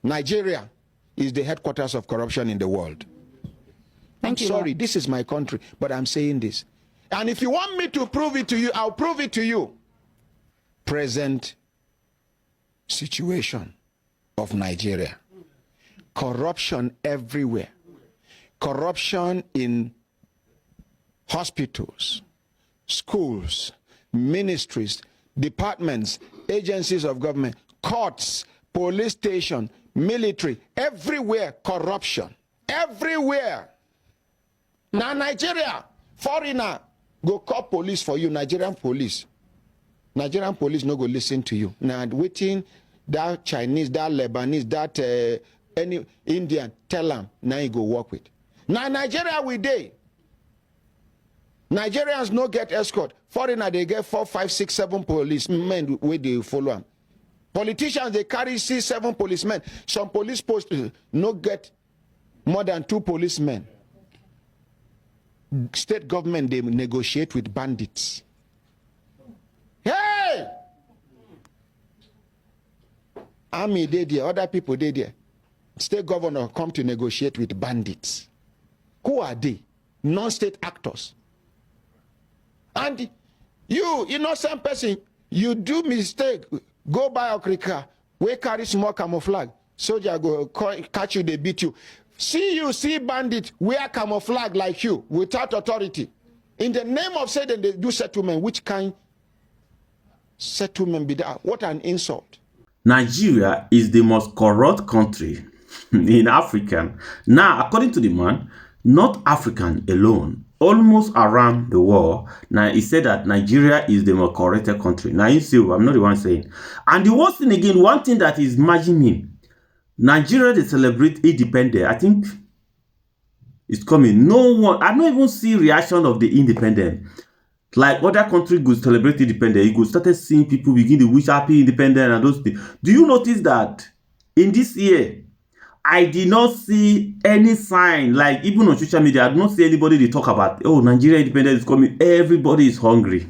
Nigeria is the headquarters of corruption in the world. I'm sorry, this is my country, but I'm saying this. And if you want me to prove it to you, I'll prove it to you. Present situation of Nigeria. Corruption everywhere. Corruption in hospitals, schools, ministries, departments, agencies of government, courts, police station, military, everywhere corruption. Everywhere. Now Nigeria, foreigner, go call police for you, Nigerian police. Nigerian police no go listen to you. Now waiting that Chinese, that Lebanese, that any Indian, tell them, now you go work with. Now Nigeria we day. Nigerians no get escort. Foreigner they get 4, 5, 6, 7 policemen where they follow them. Politicians they carry 6, 7 policemen. Some police posts no get more than 2 policemen. State government they negotiate with bandits. Hey! Army they there, other people they there. State governor come to negotiate with bandits. Who are they? Non-state actors. And you innocent person, you do mistake, go buy a cricker, we carry small camouflage, soldier go catch you, they beat you. See bandit, wear camouflage like you, without authority. In the name of saying they do settlement, which kind settlement be that? What an insult. Nigeria is the most corrupt country in Africa. Now, according to the man, not African alone, almost around the world. Now, he said that Nigeria is the most corrupted country. Now, you see, I'm not the one saying. And the worst thing again, one thing that is margin me, Nigeria, they celebrate independence. I think it's coming. No one, I don't even see reaction of the independent. Like other countries go celebrate independence, you go started seeing people begin to wish happy independence and those things. Do you notice that in this year, I did not see any sign, like even on social media, I did not see anybody they talk about, oh, Nigeria independence is coming. Everybody is hungry.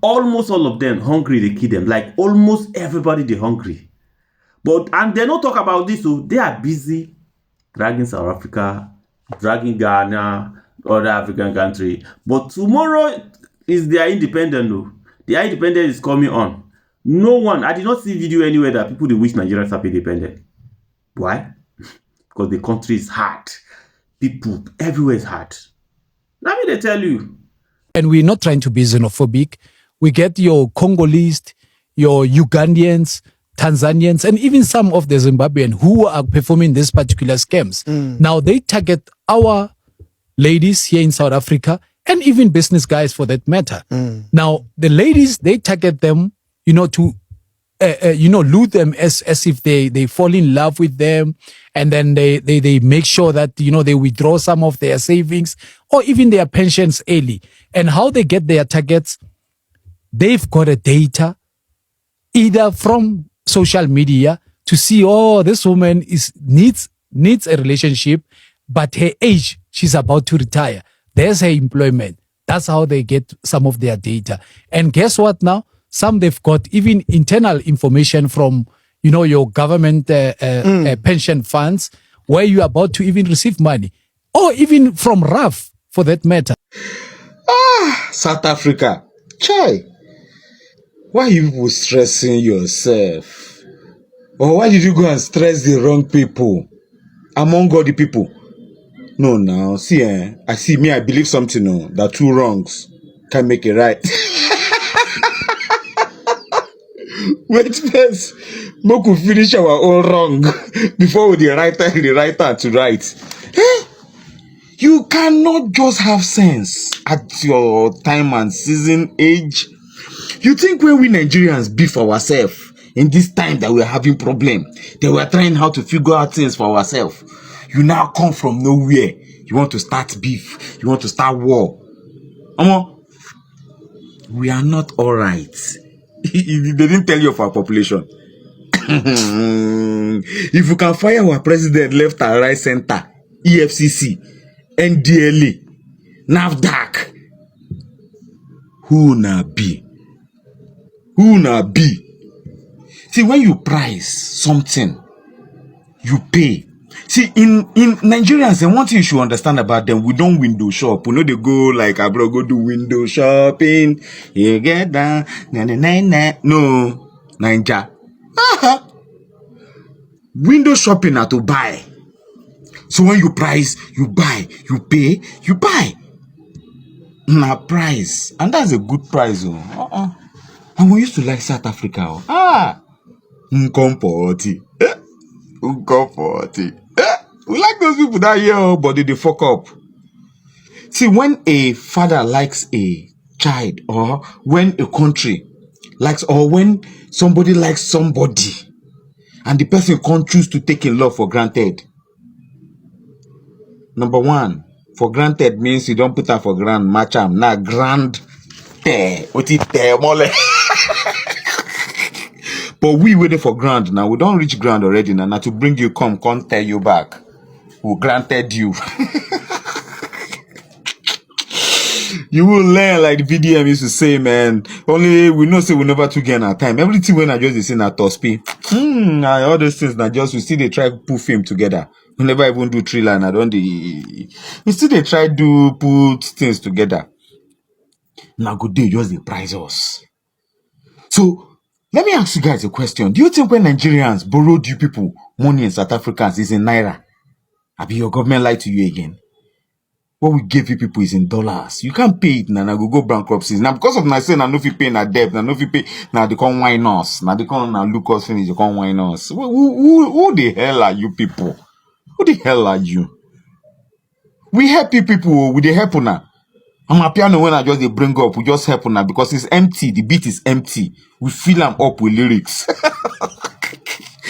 Almost all of them hungry, they kill them. Like almost everybody they hungry. But, and they don't talk about this, so they are busy dragging South Africa, dragging Ghana, other African country. But tomorrow is their independence, though. Their independence is coming on. No one, I did not see video anywhere that people they wish Nigeria to be independent. Why? Because the country is hard. People everywhere is hard. Let me tell you. And we're not trying to be xenophobic. We get your Congolese, your Ugandians, Tanzanians, and even some of the Zimbabwean who are performing these particular scams. Now they target our ladies here in South Africa and even business guys for that matter. Now the ladies, they target them, to lure them as if they fall in love with them, and then they make sure that they withdraw some of their savings or even their pensions early. And how they get their targets, they've got a data either from social media to see, oh, this woman needs a relationship, but her age, she's about to retire. There's her employment. That's how they get some of their data. And guess what now? Some they've got even internal information from, your government pension funds where you're about to even receive money, or even from RAF for that matter. South Africa. Chai. Why are you people stressing yourself? Or why did you go and stress the wrong people among all the people? No, now, see, I see me, I believe something, no, that 2 wrongs can make it right. Wait first, we could finish our own wrong before the writer to write. You cannot just have sense at your time and season age. You think when we Nigerians beef ourselves in this time that we're having problem, that we're trying how to figure out things for ourselves, you now come from nowhere. You want to start beef. You want to start war. We are not all right. They didn't tell you of our population. If you can fire our president left and right center, EFCC, NDLA, NAFDAC, who na be? Who na be? See, when you price something you pay. See, in Nigerians, and one thing you should understand about them, we don't window shop. We know they go like abroad, go do window shopping. You get that? No, Ninja. Window shopping are to buy. So when you price, you buy, you pay, you buy. Na price, and that's a good price. And we used to like South Africa. Nkomporti. Nkomporti. We like those people that here, but they fuck up. See, when a father likes a child, or when a country likes, or when somebody likes somebody, and the person can't choose to take in love for granted. Number one, for granted means you don't put her for grand, match am. Now grand, mole. But we waiting for grand now. We don't reach grand already now. Now to bring you can't tell you back. We granted you. You will learn like the VDM used to say, man. Only we know say we never to gain our time. Everything when I just say na tospi. All those things na just we still they try put film together. We never even do thriller and I don't we still they try do put things together. Now good day just they prize us. So let me ask you guys a question. Do you think when Nigerians borrowed you people money in South Africans is in naira? Abi your government lied to you again? What we give you people is in dollars. You can't pay it now. Go bankruptcy. Now because of say now no fi pay na debt. Now no fi pay. Now they can't wine us. Now they can't now look us finish. They can't wine us. Who the hell are you people? Who the hell are you? We help you people. We they help now. I'm a piano when I just they bring up. We just help now because it's empty. The beat is empty. We fill them up with lyrics.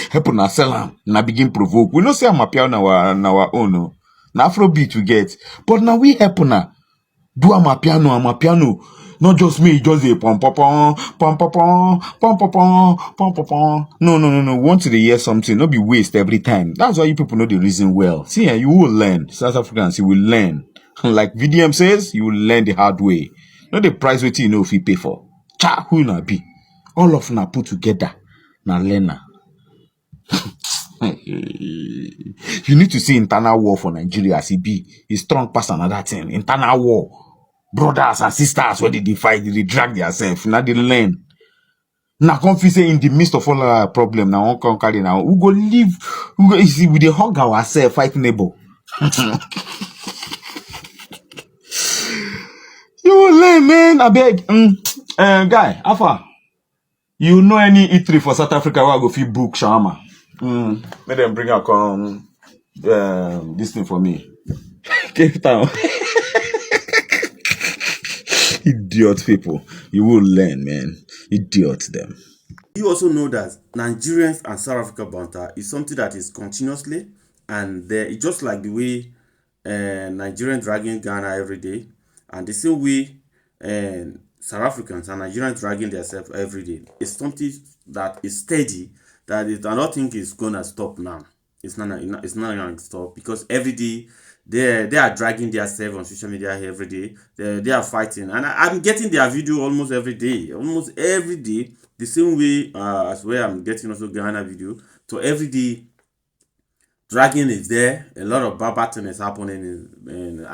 Help now sell them. Now begin provoke. We don't say I'm a piano our own. No. Now Afrobeat we get, but now we help now. Do I'm a piano. Not just me, just a pom pom pom pom pom pom pom pom pom pom pom. No. Want to hear something, not be waste every time. That's why you people know the reason well. See, you will learn. South Africans, you will learn. Like VDM says, you will learn the hard way. Not the price what you know if you pay for. Cha, who na be? All of na put together. Na learner. You need to see internal war for Nigeria as it be. It's strong past another thing. Internal war. Brothers and sisters, where they fight, they drag themselves. Now they learn. Now come say in the midst of all our problem, now one can carry now. We go live, you see, we dey hug ourselves, fight neighbor. You will learn, man. I beg. Guy, Alpha, you know any eatery for South Africa where I go fit book shawarma? Let them bring out this thing for me. Cape Town. Idiot people. You will learn, man. Idiot them. You also know that Nigerians and South Africa banter is something that is continuously, and it's just like the way Nigerians dragging Ghana every day, and the same way South Africans and Nigerians dragging themselves every day. It's something that is steady, that I don't think is gonna stop now. It's not gonna stop because every day they are dragging themselves on social media every day. They are fighting, and I'm getting their video almost every day, the same way as where I'm getting also Ghana video. So every day dragging is there. A lot of bad thing is happening in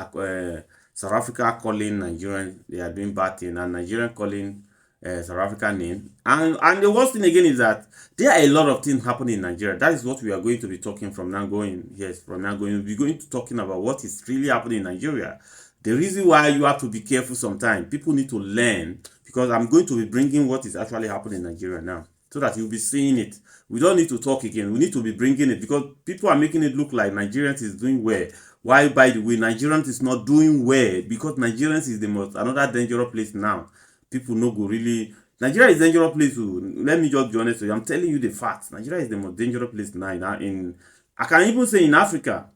South Africa calling Nigerian, they are doing bad thing, and Nigerian calling South African name. And the worst thing again is that there are a lot of things happening in Nigeria. That is what we are going to be talking from now going. Yes, from now going, we're going to talking about what is really happening in Nigeria. The reason why you have to be careful sometimes, people need to learn, because I'm going to be bringing what is actually happening in Nigeria now, so that you'll be seeing it. We don't need to talk again. We need to be bringing it, because people are making it look like Nigerians is doing well. Why, by the way, Nigerians is not doing well, because Nigerians is the most another dangerous place now. People no go really. Nigeria is a dangerous place. Let me just be honest with you. I'm telling you the facts. Nigeria is the most dangerous place now. I can even say in Africa,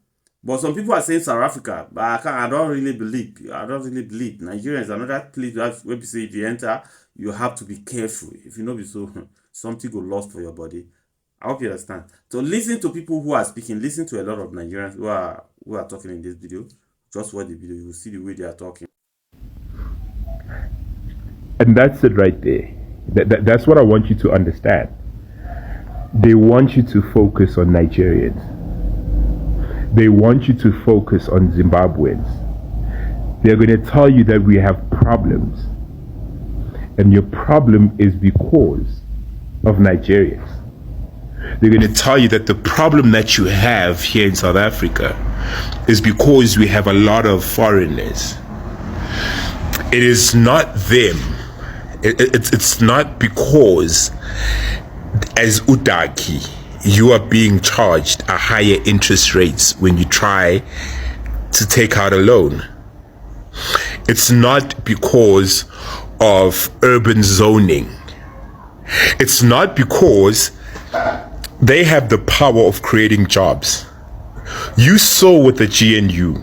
but some people are saying South Africa. But I don't really believe. Nigeria is another place where we say if you enter, you have to be careful. If you know, so something go lost for your body. I hope you understand. So listen to people who are speaking. Listen to a lot of Nigerians who are talking in this video. Just watch the video. You will see the way they are talking. And that's it right there. That's what I want you to understand. They want you to focus on Nigerians. They want you to focus on Zimbabweans. They're going to tell you that we have problems. And your problem is because of Nigerians. They're going to tell you that the problem that you have here in South Africa is because we have a lot of foreigners. It is not them. It's not because, as Udaki, you are being charged a higher interest rates when you try to take out a loan. It's not because of urban zoning. It's not because they have the power of creating jobs. You saw with the GNU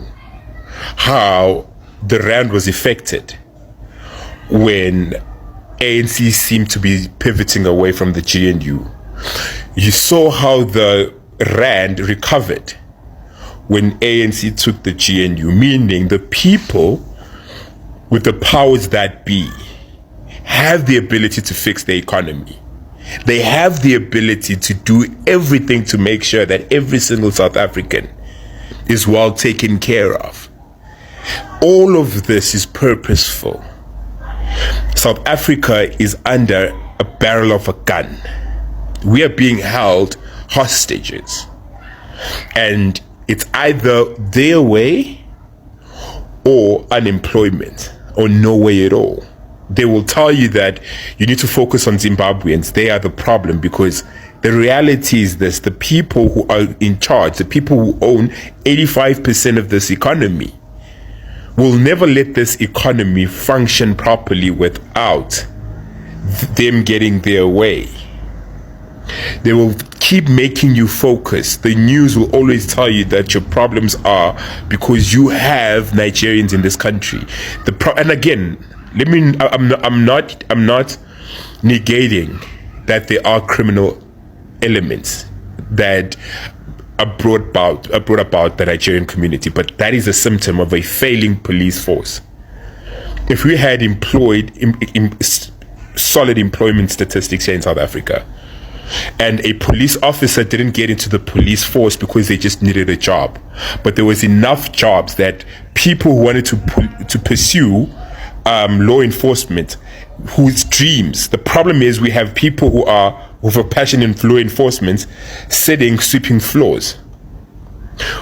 how the rand was affected when ANC seemed to be pivoting away from the GNU. You saw how the rand recovered when ANC took the GNU, meaning the people with the powers that be have the ability to fix the economy. They have the ability to do everything to make sure that every single South African is well taken care of. All of this is purposeful. South Africa is under a barrel of a gun. We are being held hostages. And it's either their way or unemployment, or no way at all. They will tell you that you need to focus on Zimbabweans. They are the problem, because the reality is this: the people who are in charge, the people who own 85% of this economy, will never let this economy function properly without them getting their way. They will keep making you focus. The news will always tell you that your problems are because you have Nigerians in this country. And again, I'm not negating that there are criminal elements that are brought about the Nigerian community, but that is a symptom of a failing police force. If we had solid employment statistics here in South Africa, and a police officer didn't get into the police force because they just needed a job, but there was enough jobs that people who wanted to pursue law enforcement, whose dreams. The problem is we have people who have a passion in law enforcement sweeping floors.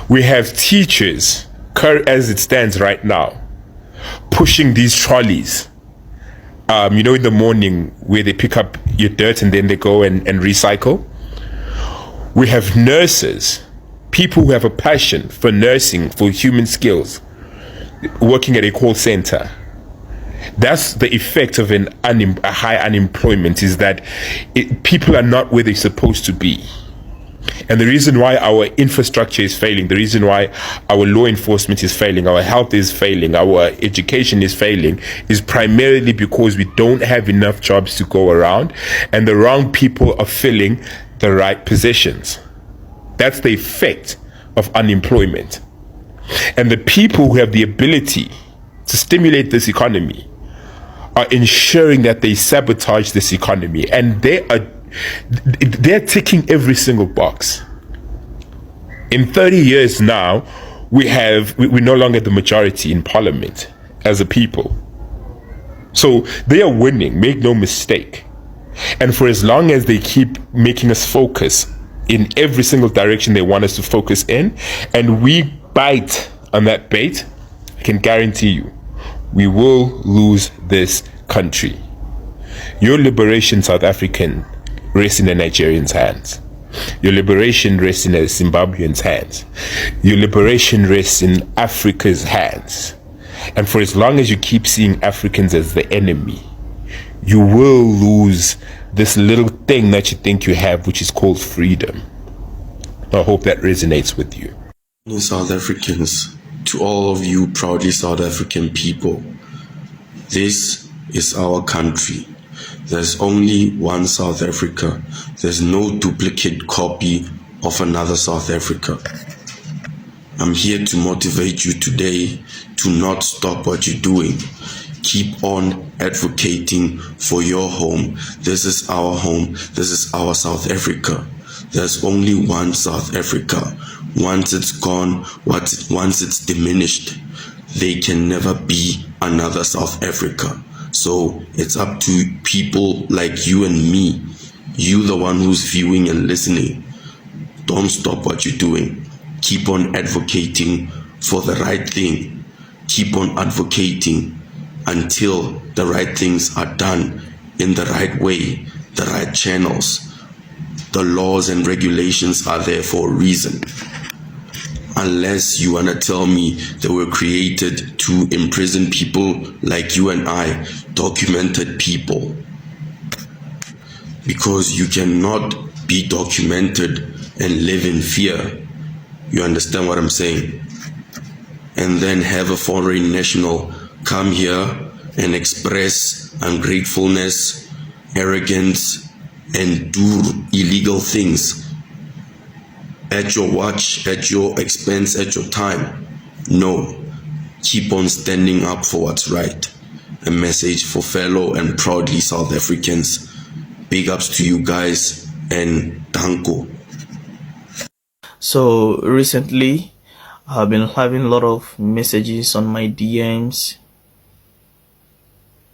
We have teachers, as it stands right now, pushing these trolleys. In the morning where they pick up your dirt and then they go and recycle. We have nurses, people who have a passion for nursing, for human skills, working at a call center. That's the effect of a high unemployment, is that people are not where they're supposed to be. And the reason why our infrastructure is failing, the reason why our law enforcement is failing, our health is failing, our education is failing, is primarily because we don't have enough jobs to go around, and the wrong people are filling the right positions. That's the effect of unemployment. And the people who have the ability to stimulate this economy are ensuring that they sabotage this economy, and they're ticking every single box. In 30 years now, we're no longer the majority in parliament as a people. So they are winning, make no mistake. And for as long as they keep making us focus in every single direction they want us to focus in, and we bite on that bait, I can guarantee you, we will lose this country. Your liberation, South African, rests in the Nigerians' hands. Your liberation rests in the Zimbabweans' hands. Your liberation rests in Africa's hands. And for as long as you keep seeing Africans as the enemy, you will lose this little thing that you think you have, which is called freedom. I hope that resonates with you. South Africans, to all of you proudly South African people, this is our country. There's only one South Africa. There's no duplicate copy of another South Africa. I'm here to motivate you today to not stop what you're doing. Keep on advocating for your home. This is our home. This is our South Africa. There's only one South Africa. Once it's gone, once it's diminished, they can never be another South Africa. So it's up to people like you and me, you the one who's viewing and listening. Don't stop what you're doing. Keep on advocating for the right thing. Keep on advocating until the right things are done in the right way, the right channels. The laws and regulations are there for a reason. Unless you want to tell me they were created to imprison people like you and I, documented people. Because you cannot be documented and live in fear. You understand what I'm saying? And then have a foreign national come here and express ungratefulness, arrogance, and do illegal things at your watch, at your expense, at your time. No. Keep on standing up for what's right. A message for fellow and proudly South Africans. Big ups to you guys and danko. So recently, I've been having a lot of messages on my DMs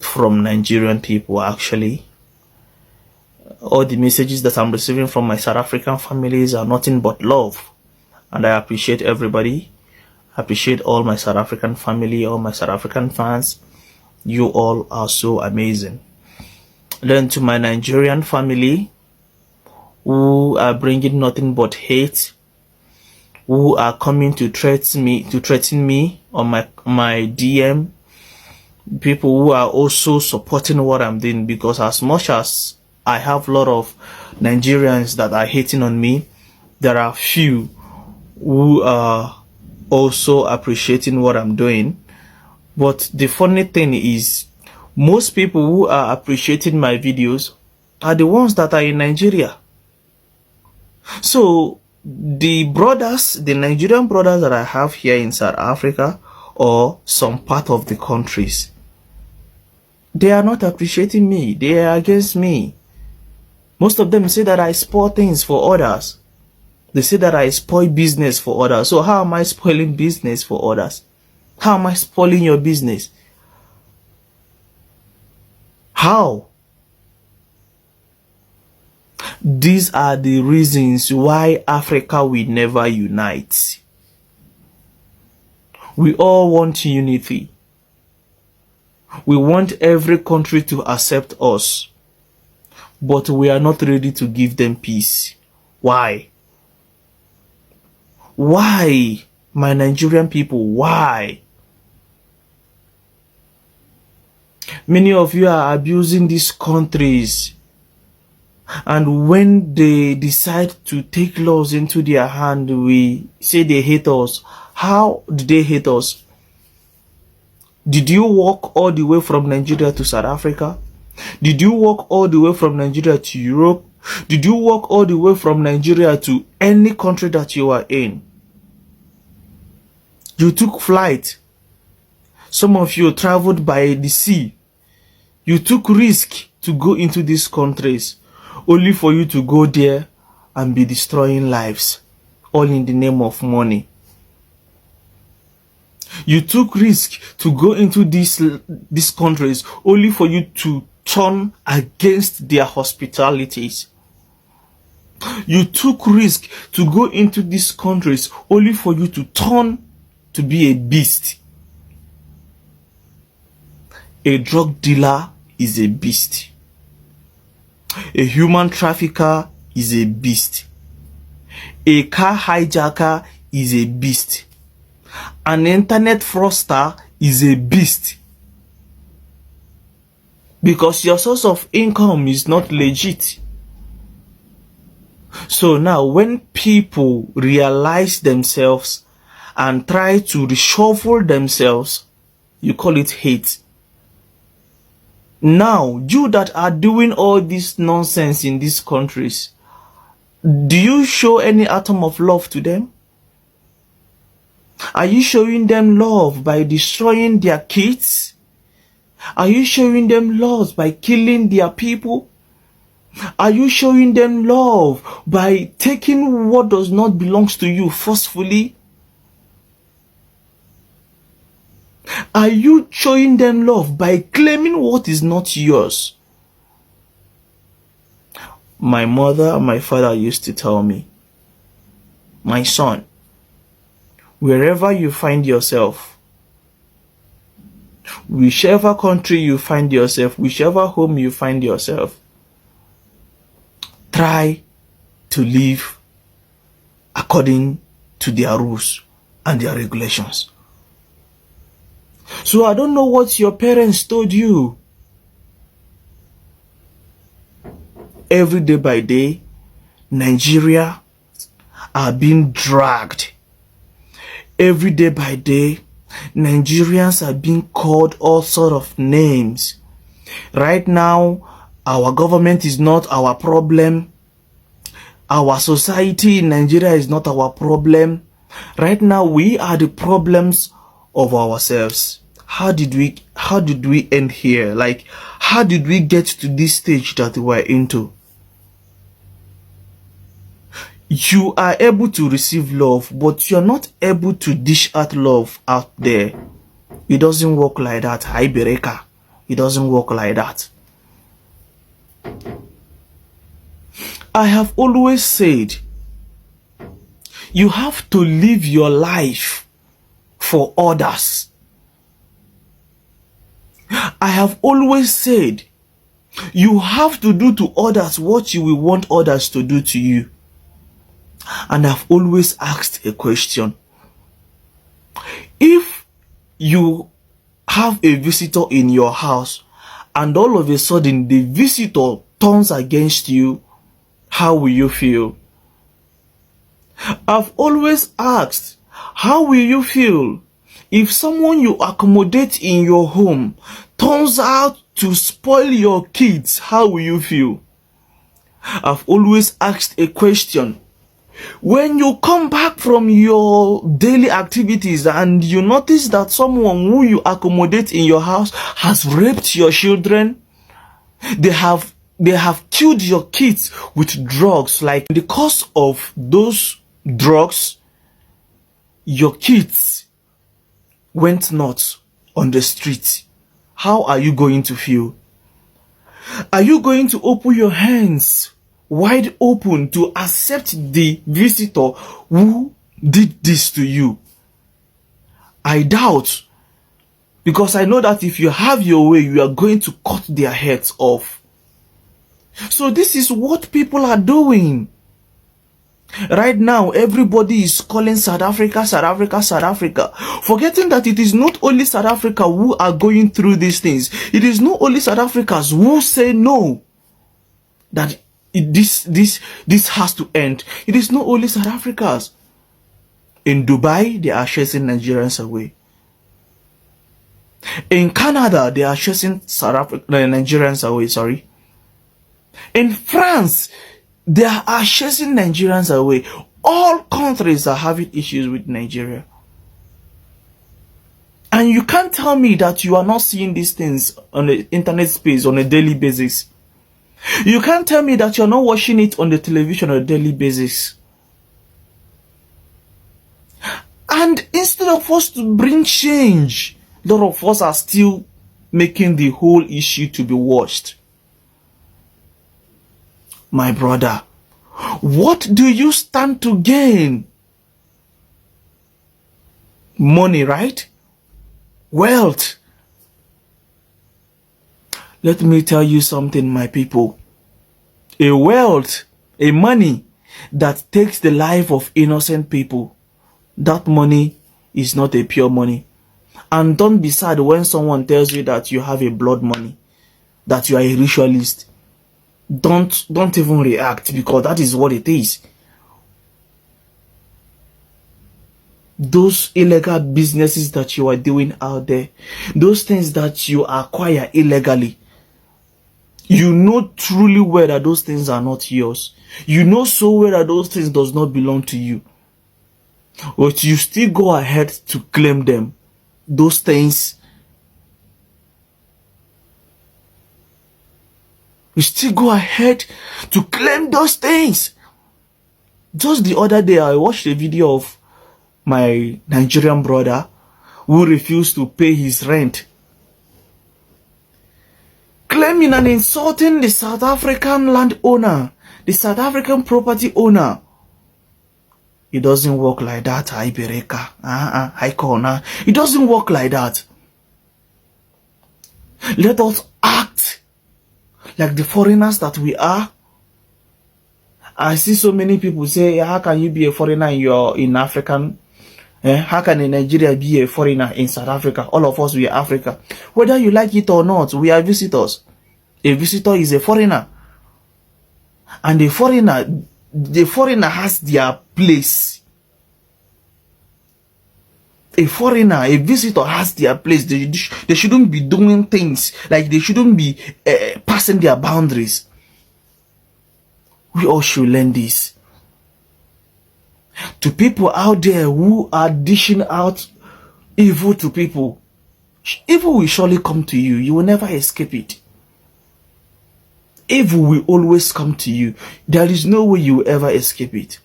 from Nigerian people actually. All the messages that I'm receiving from my South African families are nothing but love. And I appreciate everybody. I appreciate all my South African family, all my South African fans. You all are so amazing. Then to my Nigerian family, who are bringing nothing but hate, who are coming to threaten me on my DM, people who are also supporting what I'm doing, because as much as I have a lot of Nigerians that are hating on me, there are few who are also appreciating what I'm doing. But the funny thing is, most people who are appreciating my videos are the ones that are in Nigeria. So the Nigerian brothers that I have here in South Africa or some part of the countries, they are not appreciating me. They are against me. Most of them say that I spoil things for others. They say that I spoil business for others. So how am I spoiling business for others? How am I spoiling your business? How? These are the reasons why Africa will never unite. We all want unity. We want every country to accept us. But we are not ready to give them peace. Why? Why? My Nigerian people, why? Many of you are abusing these countries. And when they decide to take laws into their hand, we say they hate us. How did they hate us? Did you walk all the way from Nigeria to South Africa? Did you walk all the way from Nigeria to Europe? Did you walk all the way from Nigeria to any country that you are in? You took flight. Some of you traveled by the sea. You took risk to go into these countries, only for you to go there and be destroying lives, all in the name of money. You took risk to go into these countries, only for you to turn against their hospitalities. You took risk to go into these countries, only for you to turn to be a beast. A drug dealer is a beast. A human trafficker is a beast. A car hijacker is a beast. An internet fraudster is a beast. Because your source of income is not legit. So now when people realize themselves and try to reshuffle themselves, you call it hate. Now, you that are doing all this nonsense in these countries, do you show any atom of love to them? Are you showing them love by destroying their kids? Are you showing them love by killing their people? Are you showing them love by taking what does not belong to you forcefully? Are you showing them love by claiming what is not yours? My mother and my father used to tell me, my son, wherever you find yourself, whichever country you find yourself, whichever home you find yourself, try to live according to their rules and their regulations. So I don't know what your parents told you. Every day by day, Nigeria are being dragged. Every day by day, Nigerians are being called all sort of names. Right now, our government is not our problem. Our society in Nigeria is not our problem. Right now, we are the problems of ourselves. How did we end here? Like, how did we get to this stage that we're into? You are able to receive love, but you're not able to dish out love out there. It doesn't work like that. Hi, Bereka. It doesn't work like that. I have always said, you have to live your life for others. I have always said, you have to do to others what you will want others to do to you. And I've always asked a question. If you have a visitor in your house and all of a sudden the visitor turns against you, how will you feel? I've always asked, how will you feel if someone you accommodate in your home turns out to spoil your kids? How will you feel? I've always asked a question. When you come back from your daily activities and you notice that someone who you accommodate in your house has raped your children, they have killed your kids with drugs, like in the course of those drugs, your kids went nuts on the street. How are you going to feel? Are you going to open your hands wide open to accept the visitor who did this to you? I doubt, because I know that if you have your way, you are going to cut their heads off. So this is what people are doing. Right now, everybody is calling South Africa, South Africa, South Africa, forgetting that it is not only South Africa who are going through these things. It is not only South Africans who say no, that this has to end. It is not only South Africans. In Dubai, they are chasing Nigerians away. In Canada, they are chasing Nigerians away, sorry. In France, they are chasing Nigerians away. All countries are having issues with Nigeria. And you can't tell me that you are not seeing these things on the internet space on a daily basis. You can't tell me that you're not watching it on the television on a daily basis. And instead of us to bring change, a lot of us are still making the whole issue to be watched. My brother, what do you stand to gain? Money, right? Wealth. Let me tell you something, my people. A wealth, a money that takes the life of innocent people, that money is not a pure money. And don't be sad when someone tells you that you have a blood money, that you are a ritualist. Don't even react, because that is what it is. Those illegal businesses that you are doing out there, those things that you acquire illegally, you know truly well that those things are not yours. You know so well that those things does not belong to you. But you still go ahead to claim them. Those things We still go ahead to claim those things. Just the other day, I watched a video of my Nigerian brother who refused to pay his rent, claiming and insulting the South African landowner, the South African property owner. It doesn't work like that, Ibereka. Icona. It doesn't work like that. Let us act like the foreigners that we are. I see so many people say, how can you be a foreigner in African? How can a Nigerian be a foreigner in South Africa? All of us, we are Africa. Whether you like it or not, we are visitors. A visitor is a foreigner. And the foreigner has their place. A foreigner, a visitor has their place. They shouldn't be doing things like they shouldn't be passing their boundaries. We all should learn this. To people out there who are dishing out evil to people, evil will surely come to you. You will never escape it. Evil will always come to you. There is no way you will ever escape it.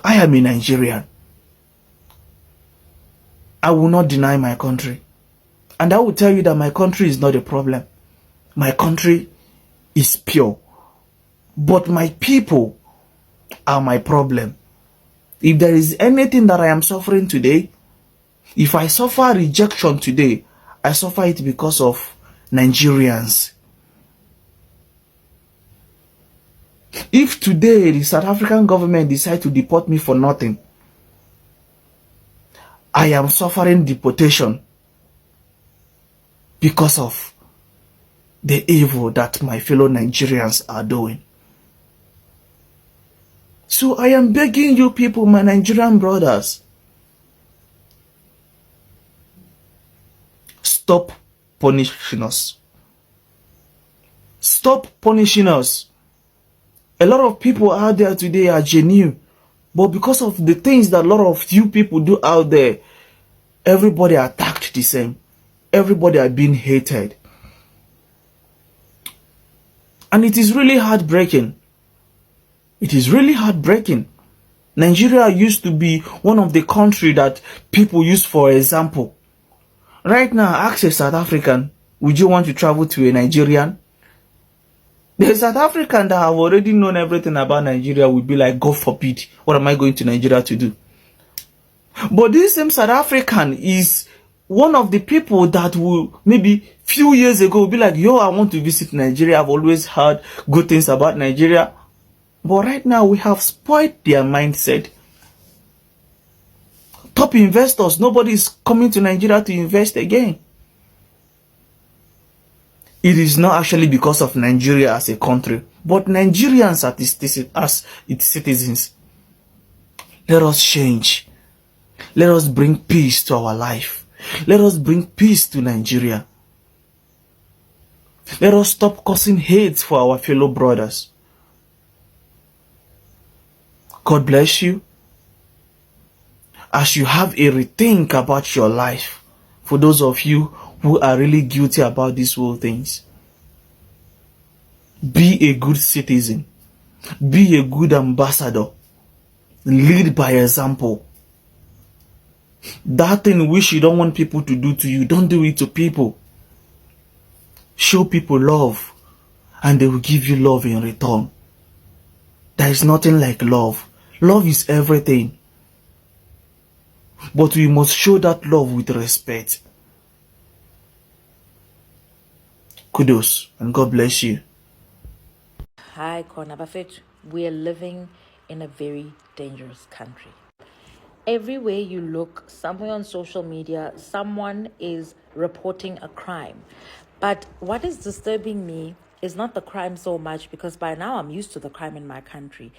I am a Nigerian. I will not deny my country. And I will tell you that my country is not a problem. My country is pure. But my people are my problem. If there is anything that I am suffering today, if I suffer rejection today, I suffer it because of Nigerians. If today the South African government decide to deport me for nothing, I am suffering deportation because of the evil that my fellow Nigerians are doing. So I am begging you people, my Nigerian brothers, stop punishing us. Stop punishing us. A lot of people out there today are genuine, but because of the things that a lot of you people do out there, everybody attacked the same. Everybody are being hated. And it is really heartbreaking. It is really heartbreaking. Nigeria used to be one of the countries that people use for example. Right now, ask a South African, would you want to travel to a Nigerian? The South African that have already known everything about Nigeria would be like, God forbid, what am I going to Nigeria to do? But this same South African is one of the people that will maybe few years ago be like, yo, I want to visit Nigeria. I've always heard good things about Nigeria. But right now we have spoiled their mindset. Top investors, nobody is coming to Nigeria to invest again. It is not actually because of Nigeria as a country, but Nigerians as its citizens. Let us change. Let us bring peace to our life. Let us bring peace to Nigeria. Let us stop causing hate for our fellow brothers. God bless you. As you have a rethink about your life, for those of you who are really guilty about these whole things, be a good citizen. Be a good ambassador. Lead by example. That thing which you don't want people to do to you, don't do it to people. Show people love, and they will give you love in return. There is nothing like love. Love is everything. But we must show that love with respect. Kudos, and God bless you. Hi, Konabafet. We are living in a very dangerous country. Everywhere you look, somewhere on social media, someone is reporting a crime. But what is disturbing me is not the crime so much, because by now I'm used to the crime in my country.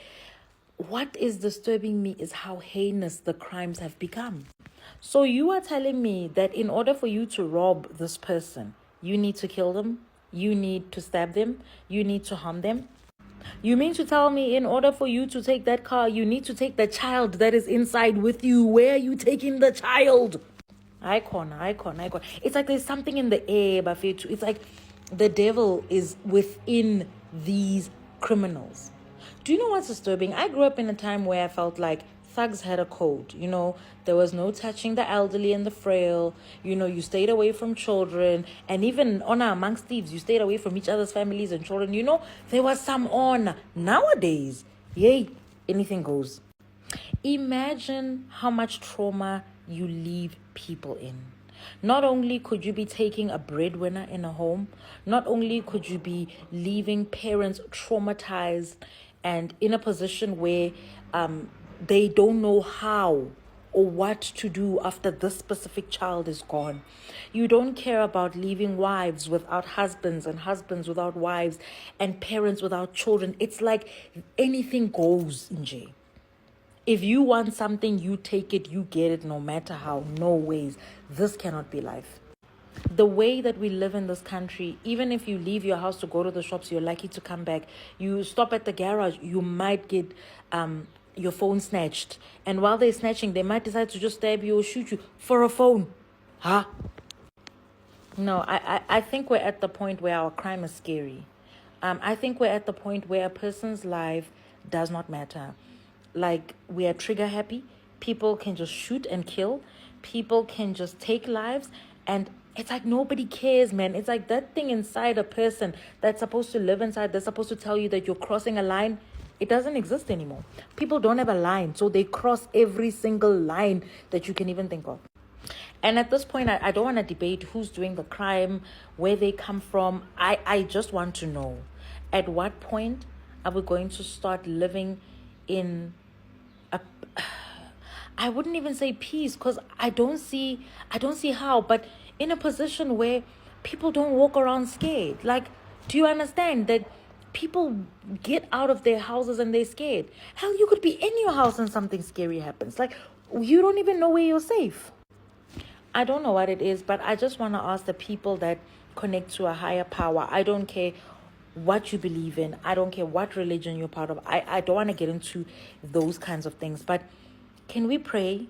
What is disturbing me is how heinous the crimes have become. So you are telling me that in order for you to rob this person, you need to kill them, you need to stab them, you need to harm them? You mean to tell me in order for you to take that car, you need to take the child that is inside with you? Where are you taking the child? Icon. It's like there's something in the air, Bafetu. It's like the devil is within these criminals. Do you know what's disturbing? I grew up in a time where I felt like thugs had a code. There was no touching the elderly and the frail. You stayed away from children, and even honor amongst thieves, you stayed away from each other's families and children. There was some honor. Nowadays, yay, anything goes. Imagine how much trauma you leave people in. Not only could you be taking a breadwinner in a home, not only could you be leaving parents traumatized and in a position where they don't know how or what to do after this specific child is gone. You don't care about leaving wives without husbands and husbands without wives and parents without children. It's like anything goes in jail. If you want something, you take it, you get it, no matter how. No ways. This cannot be life. The way that we live in this country, even if you leave your house to go to the shops, you're lucky to come back. You stop at the garage, you might get your phone snatched. And while they're snatching, they might decide to just stab you or shoot you for a phone. Huh? No, I think we're at the point where our crime is scary. I think we're at the point where a person's life does not matter. Like, we are trigger happy. People can just shoot and kill. People can just take lives. And it's like nobody cares, man. It's like that thing inside a person that's supposed to live inside, that's supposed to tell you that you're crossing a line. It doesn't exist anymore. People don't have a line, so they cross every single line that you can even think of. And at this point, I don't want to debate who's doing the crime, where they come from. I just want to know, at what point are we going to start living in I wouldn't even say peace, because I don't see how, but in a position where people don't walk around scared. Like, do you understand that people get out of their houses and they're scared? Hell, you could be in your house and something scary happens. Like, you don't even know where you're safe. I don't know what it is, but I just want to ask the people that connect to a higher power. I don't care what you believe in. I don't care what religion you're part of. I don't want to get into those kinds of things. But can we pray?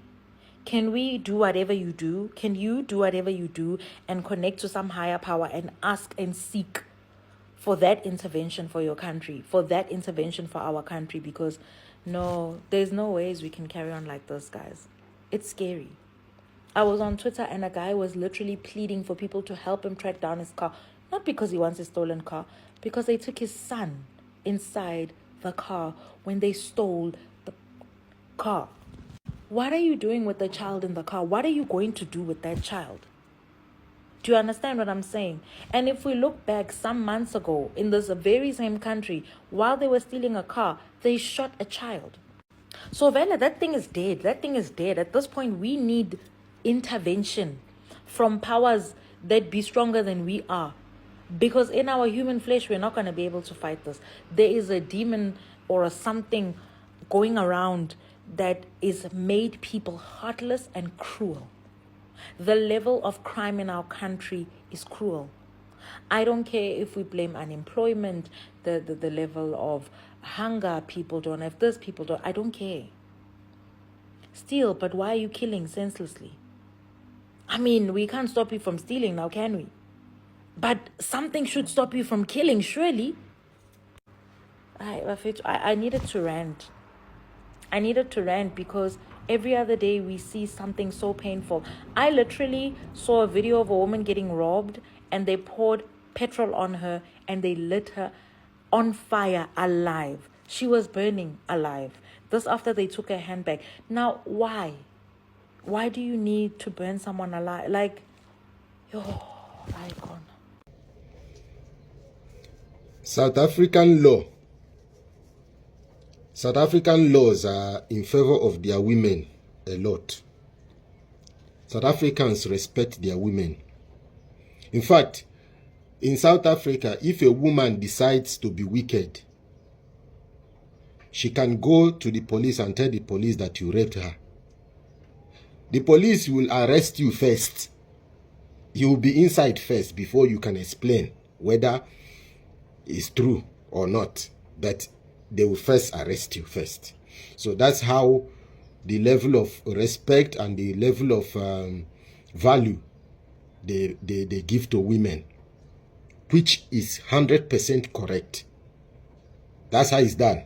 Can we do whatever you do? Can you do whatever you do and connect to some higher power and ask and seek for that intervention for your country, for that intervention for our country? Because no, there's no ways we can carry on like this, guys. It's scary. I was on Twitter and a guy was literally pleading for people to help him track down his car. Not because he wants a stolen car, because they took his son inside the car when they stole the car. What are you doing with the child in the car? What are you going to do with that child? Do you understand what I'm saying? And if we look back some months ago in this very same country, while they were stealing a car, they shot a child. So Vela, that thing is dead. That thing is dead. At this point, we need intervention from powers that be stronger than we are. Because in our human flesh, we're not going to be able to fight this. There is a demon or a something going around that is made people heartless and cruel. The level of crime in our country is cruel. I don't care if we blame unemployment, the level of hunger, people don't have this, people don't. I don't care. Steal, but why are you killing senselessly? I mean, we can't stop you from stealing now, can we? But something should stop you from killing, surely. I needed to rant. I needed to rant because every other day we see something so painful. I literally saw a video of a woman getting robbed and they poured petrol on her and they lit her on fire alive. She was burning alive. This after they took her handbag. Now, why? Why do you need to burn someone alive? Like, icon. South African laws are in favor of their women a lot. South Africans respect their women. In fact, in South Africa, if a woman decides to be wicked, she can go to the police and tell the police that you raped her. The police will arrest you first. You will be inside first before you can explain whether it's true or not. But they will first arrest you first. So that's how the level of respect and the level of value they give to women which is 100% correct. That's how it's done.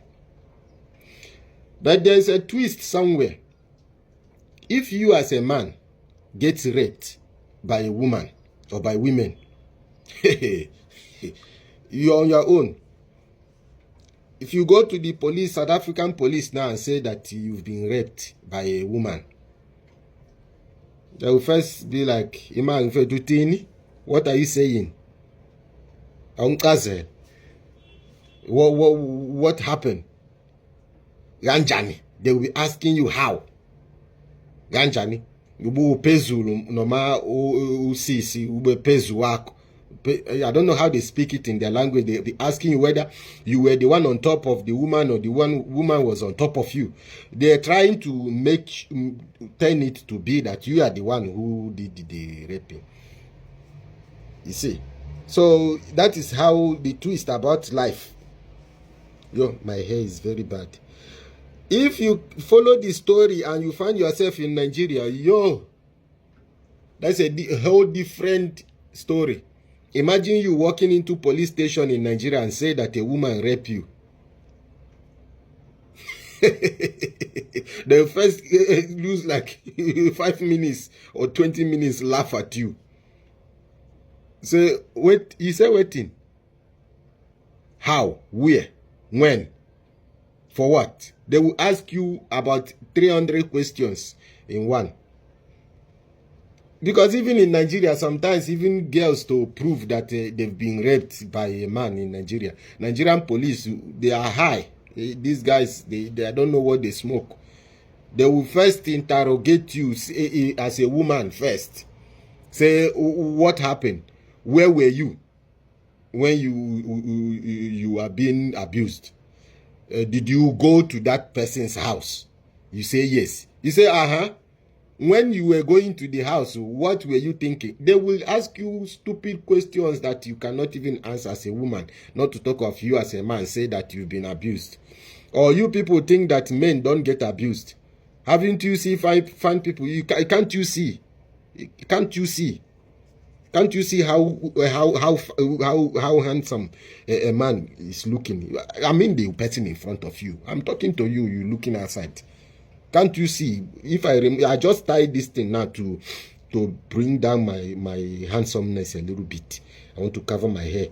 But there's a twist somewhere. If you as a man get raped by a woman or by women, you're on your own. If you go to the police, South African police now, and say that you've been raped by a woman, they will first be like, Imam Fedutini, what are you saying? What happened? Ganjani. They will be asking you how. Ganjani. Ubu pezu noma usisi ube pezu wako. I don't know how they speak it in their language. They be asking you whether you were the one on top of the woman or the woman was on top of you. They're trying to turn it to be that you are the one who did the raping. You see? So that is how the twist about life. Yo, my hair is very bad. If you follow the story and you find yourself in Nigeria, yo, that's a whole different story. Imagine you walking into police station in Nigeria and say that a woman raped you. They first lose like 5 minutes or 20 minutes, laugh at you. So wait, you say waiting. How? Where? When? For what? They will ask you about 300 questions in one. Because even in Nigeria, sometimes even girls to prove that they've been raped by a man in Nigeria. Nigerian police, they are high. These guys, they don't know what they smoke. They will first interrogate you as a woman first. Say, what happened? Where were you when you are being abused? Did you go to that person's house? You say yes. You say, when you were going to the house, what were you thinking? They will ask you stupid questions that you cannot even answer as a woman. Not to talk of you as a man, say that you've been abused. Or you people think that men don't get abused. Haven't you seen fine people? Can't you see? Can't you see? Can't you see how handsome a man is looking? I mean the person in front of you. I'm talking to you. You looking outside. Can't you see? If I just tied this thing now to bring down my handsomeness a little bit. I want to cover my hair.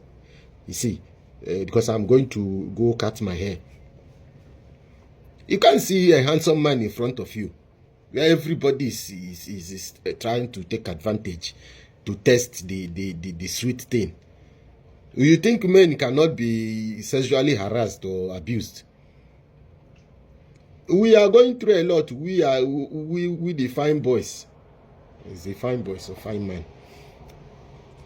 You see, because I'm going to go cut my hair. You can't see a handsome man in front of you. Everybody is trying to take advantage to test the sweet thing. You think men cannot be sexually harassed or abused? We are going through a lot. We the fine boys. It's the fine boys or fine men.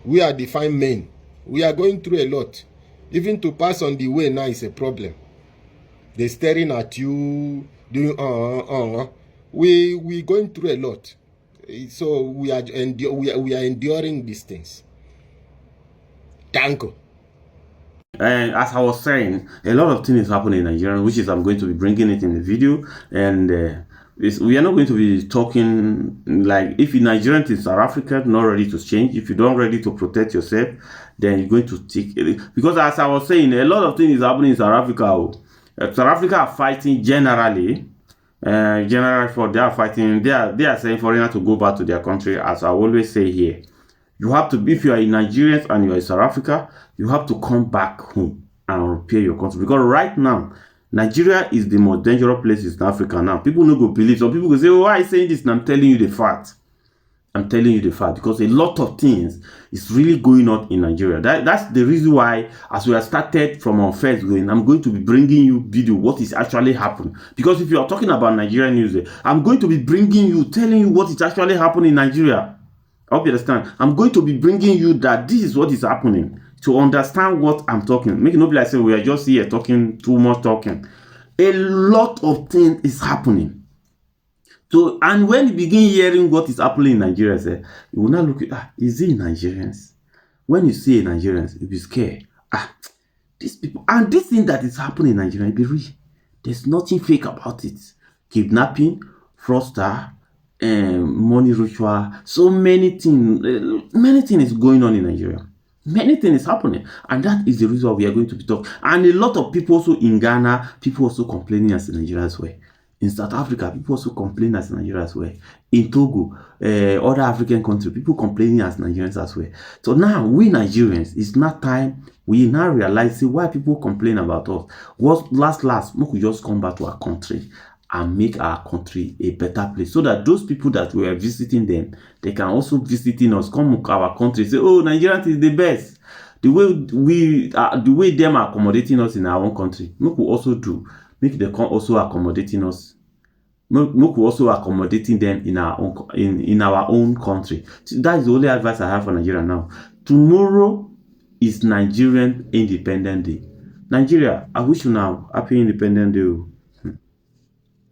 We are the fine men. We are going through a lot. Even to pass on the way now is a problem. They're staring at you, doing We going through a lot. So we are enduring these things. Thank you. And as I was saying, a lot of things is happening in Nigeria, which is I'm going to be bringing it in the video. And we are not going to be talking like if you're Nigerian in South Africa, not ready to change. If you don't ready to protect yourself, then you're going to take it. Because as I was saying, a lot of things is happening in South Africa. South Africa are fighting generally. They are fighting. They are saying foreigners to go back to their country. As I always say here, you have to, if you are in Nigeria and you are in South Africa, you have to come back home and repair your country. Because right now, Nigeria is the most dangerous place in Africa now. People no go believe. Some people go say, "Oh, why are you saying this?" And I'm telling you the fact. I'm telling you the fact because a lot of things is really going on in Nigeria. That's the reason why, as we have started from our first going, I'm going to be bringing you video what is actually happening. Because if you are talking about Nigerian news, I'm going to be bringing you, telling you what is actually happening in Nigeria. I hope you understand. I'm going to be bringing you that this is what is happening to understand what I'm talking. Make it not be like say we are just here talking too much talking. A lot of things is happening. So, and when you begin hearing what is happening in Nigeria, you will not look at, is it Nigerians? When you see Nigerians, you'll be scared. These people, and this thing that is happening in Nigeria, be real. There's nothing fake about it. Kidnapping, fraudster, money ritual, so many things is going on in Nigeria. Many things is happening, and that is the reason why we are going to be talking. And a lot of people also in Ghana, people also complaining as in Nigeria as well. In South Africa, people also complain as Nigeria as well. In Togo, other African countries, people complaining as Nigerians as well. So now, we Nigerians, it's not time. We now realize, see, why people complain about us. What last, we could just come back to our country and make our country a better place, so that those people that we are visiting them, they can also visiting us, come to our country, say, oh, Nigeria is the best. The way them are accommodating us in our own country, we could also do. Make them also accommodating us. Make also accommodating them in our own country. So that is the only advice I have for Nigeria now. Tomorrow is Nigerian Independent Day. Nigeria, I wish you now happy Independent Day.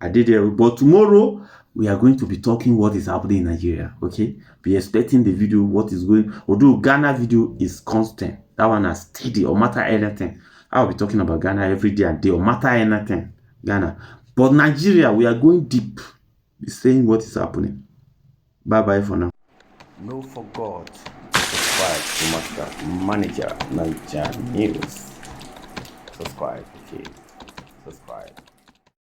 I did it, but tomorrow we are going to be talking what is happening in Nigeria. Okay, be expecting the video. What is going? Although Ghana video is constant, that one is steady. Or matter anything, I'll be talking about Ghana every day and day. Or matter anything, Ghana. But Nigeria, we are going deep, be saying what is happening. Bye bye for now. No forgot to subscribe to Master Manager Nigerian News. Subscribe, okay. Subscribe.